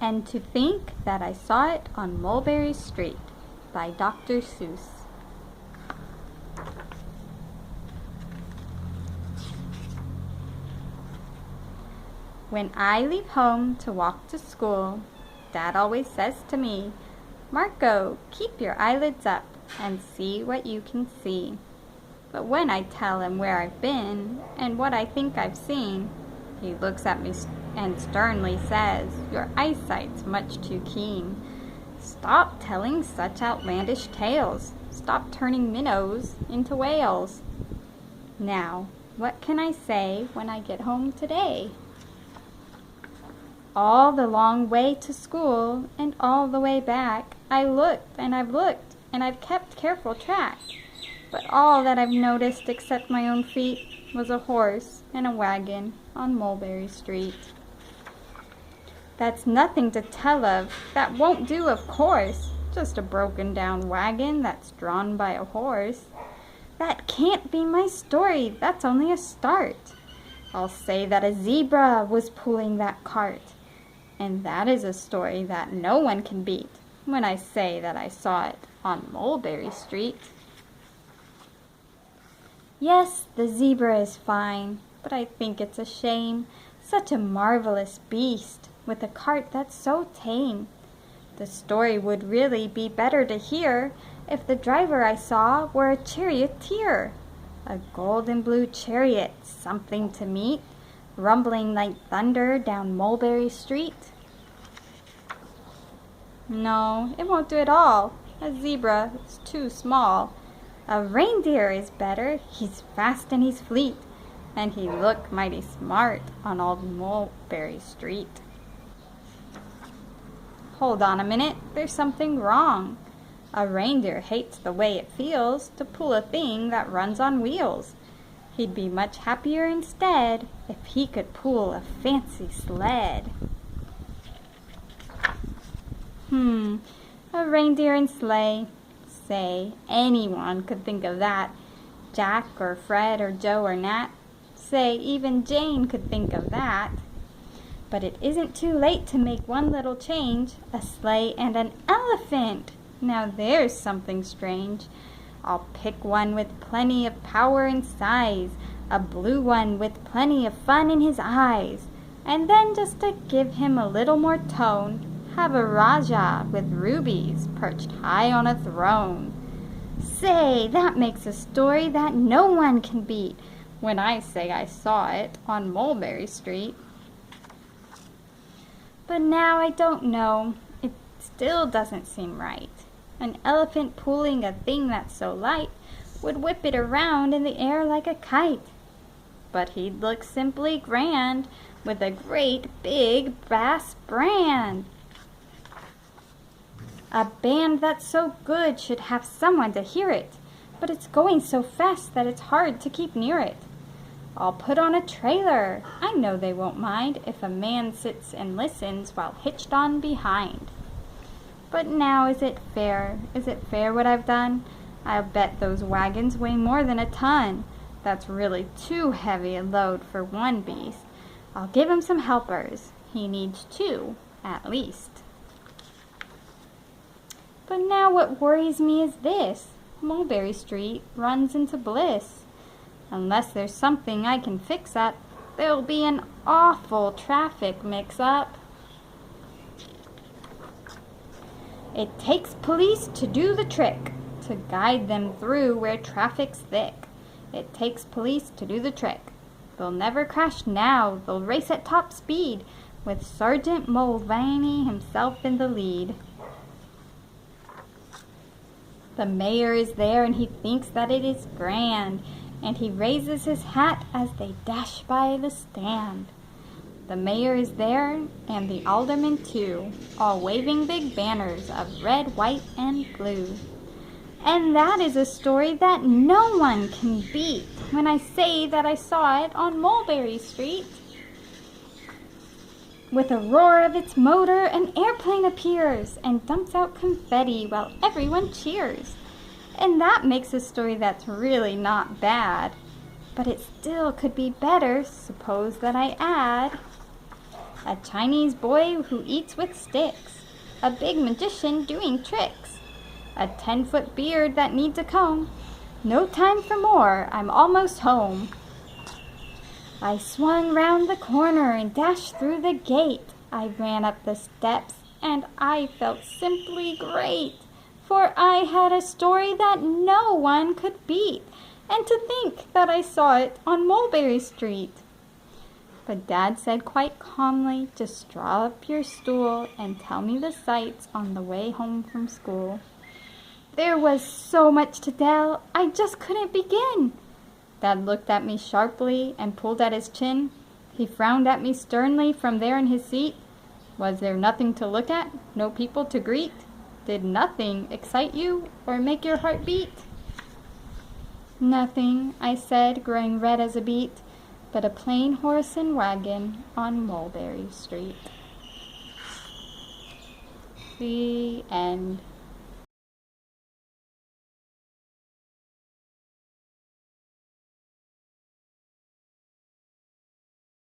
And to think that I saw it on Mulberry Street by Dr. Seuss. When I leave home to walk to school, Dad always says to me, "Marco, keep your eyelids up and see what you can see." But when I tell him where I've been and what I think I've seen, he looks at me and sternly says, "Your eyesight's much too keen. Stop telling such outlandish tales. Stop turning minnows into whales." Now, what can I say when I get home today? All the long way to school and all the way back, I looked and I've kept careful track. But all that I've noticed except my own feet was a horse and a wagon on Mulberry Street. That's nothing to tell of, that won't do of course, just a broken down wagon that's drawn by a horse. That can't be my story, that's only a start. I'll say that a zebra was pulling that cart. And that is a story that no one can beat when I say that I saw it on Mulberry Street. Yes, the zebra is fine, but I think it's a shame. Such a marvelous beast with a cart that's so tame. The story would really be better to hear if the driver I saw were a charioteer. A gold and blue chariot, something to meet, rumbling like thunder down Mulberry Street. No, it won't do at all. A zebra is too small. A reindeer is better. He's fast and he's fleet, and he look mighty smart on old Mulberry Street. Hold on a minute, there's something wrong. A reindeer hates the way it feels to pull a thing that runs on wheels. He'd be much happier instead if he could pull a fancy sled. A reindeer and sleigh. Say, anyone could think of that. Jack or Fred or Joe or Nat. Say, even Jane could think of that. But it isn't too late to make one little change. A sleigh and an elephant. Now there's something strange. I'll pick one with plenty of power and size, a blue one with plenty of fun in his eyes, and then just to give him a little more tone, have a Rajah with rubies perched high on a throne. Say, that makes a story that no one can beat when I say I saw it on Mulberry Street. But now I don't know, it still doesn't seem right. An elephant pulling a thing that's so light would whip it around in the air like a kite. But he'd look simply grand with a great big brass band. A band that's so good should have someone to hear it, but it's going so fast that it's hard to keep near it. I'll put on a trailer. I know they won't mind if a man sits and listens while hitched on behind. But now is it fair? Is it fair what I've done? I'll bet those wagons weigh more than a ton. That's really too heavy a load for one beast. I'll give him some helpers. He needs two, at least. But now what worries me is this. Mulberry Street runs into bliss. Unless there's something I can fix up, there'll be an awful traffic mix-up. It takes police to do the trick, to guide them through where traffic's thick. It takes police to do the trick. They'll never crash now, they'll race at top speed, with Sergeant Mulvaney himself in the lead. The mayor is there and he thinks that it is grand, and he raises his hat as they dash by the stand. The mayor is there and the aldermen too, all waving big banners of red, white, and blue. And that is a story that no one can beat when I say that I saw it on Mulberry Street. With a roar of its motor, an airplane appears and dumps out confetti while everyone cheers. And that makes a story that's really not bad. But it still could be better, suppose that I add. a Chinese boy who eats with sticks, a big magician doing tricks, a 10-foot beard that needs a comb. No time for more, I'm almost home. I swung round the corner and dashed through the gate. I ran up the steps and I felt simply great, for I had a story that no one could beat, and to think that I saw it on Mulberry Street. But Dad said quite calmly, just draw up your stool and tell me the sights on the way home from school. There was so much to tell, I just couldn't begin. Dad looked at me sharply and pulled at his chin. He frowned at me sternly from there in his seat. Was there nothing to look at? No people to greet? Did nothing excite you or make your heart beat? Nothing, I said, growing red as a beet, but a plain horse and wagon on Mulberry Street. The end.